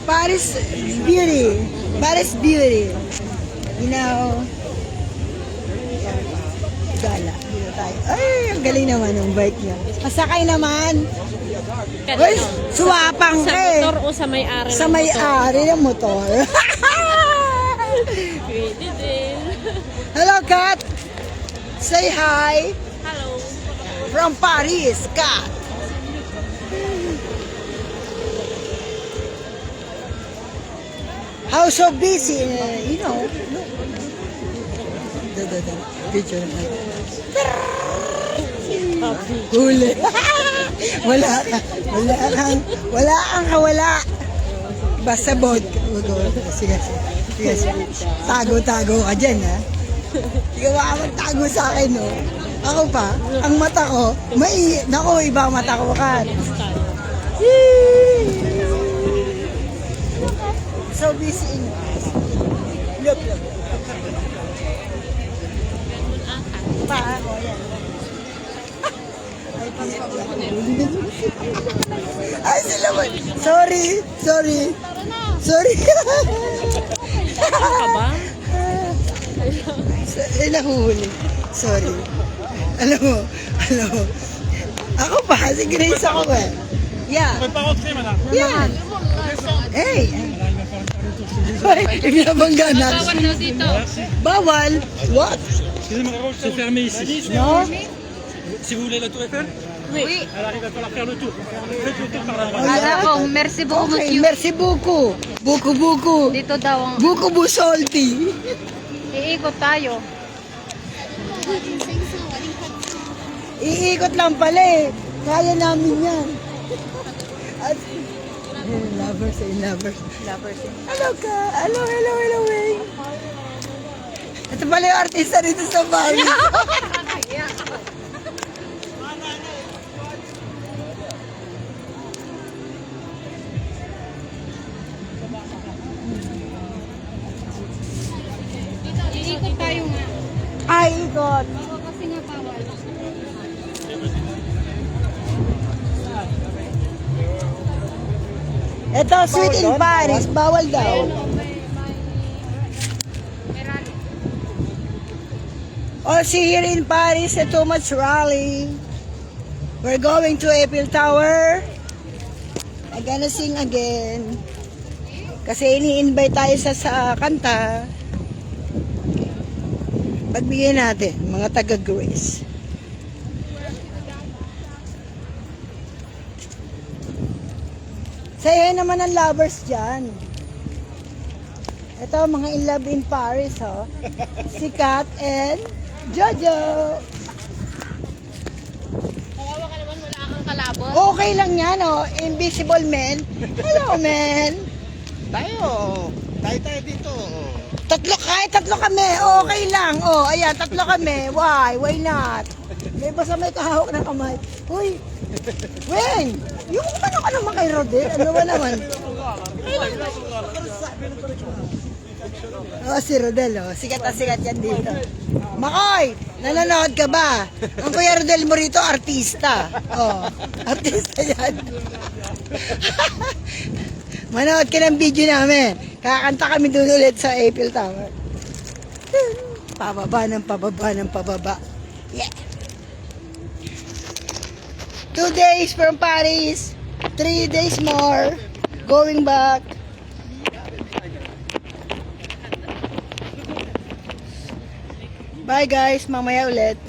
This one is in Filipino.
Paris beauty. Paris beauty. You know. Gala. Dito tayo. Ay, ang galing naman ng bike niya. Masakay naman. Uy, suwapang Sa ka eh. motor o sa may-ari Sa may-ari ng motor. Pwede din. Hello, Kat. Say hi. Hello. From Paris, Kat. How so busy, you know. Picture na. Huli. Wala kang kawala. Basta bod. Sige. Tago ka dyan, ha? Hindi ka baka magtago sa akin, no? Ako pa, ang mata ko, naku, iba ang mata ko, Kat. So busy in look. Pa ako yan. Ay, sila mo. Sorry. Ka ba? Nahuhuli. Sorry. Alam mo. Ako pa, si Grace ako eh. Yeah. Yeah. Hey. Ay, ignabangga na. Bawal daw dito. Bawal? What? Excusez-moi, c'est fermé ici. No? Si vous voulez la tour Eiffel, Oui. alors il va falloir faire le tour. Faites le tour par la droite. Ala ko, merci beaucoup, Okay, monsieur. merci beaucoup. Buku. Dito daw ang Buku busolti. iikot tayo. Iikot lang pala eh. Kaya namin yan. At, lovers. Hello ka. Hello, Wayne. Ito pala yung artista dito sa Paris. Iikot tayo nga. Ay, ikot. Kasi nga bawal. Ito, sweet in Paris. Bawal daw. Also here in Paris, a too much rally. We're going to Eiffel Tower. I'm gonna sing again. Kasi ini-invite tayo sa kanta. Pagbigyan natin, mga taga-Grace. Say naman ang lovers dyan. Ito, mga in love in Paris, oh. Si Kat and Jojo. Kawawa ka naman, wala kang kalabot. Okay lang yan, oh. Invisible man. Hello, man. Tayo dito. Tatlo kami. Okay lang. Oh, ayan, tatlo kami. Why? Why not? May basta may kahawak ng kamay. Uy, Weng, yung ano ka naman kay Rodel? Ano ba naman? Oh, si Rodel, oh. Sikat na sikat yan dito. Makoy, nanonood ka ba? Ang Kuya Rodel mo rito, artista. Oh, artista yan. Manood ka ng video namin. Kakanta kami doon ulit sa Eiffel Tower. Pababa. Yeah. 2 days from Paris. 3 days more. Going back. Bye guys. Mamaya ulit.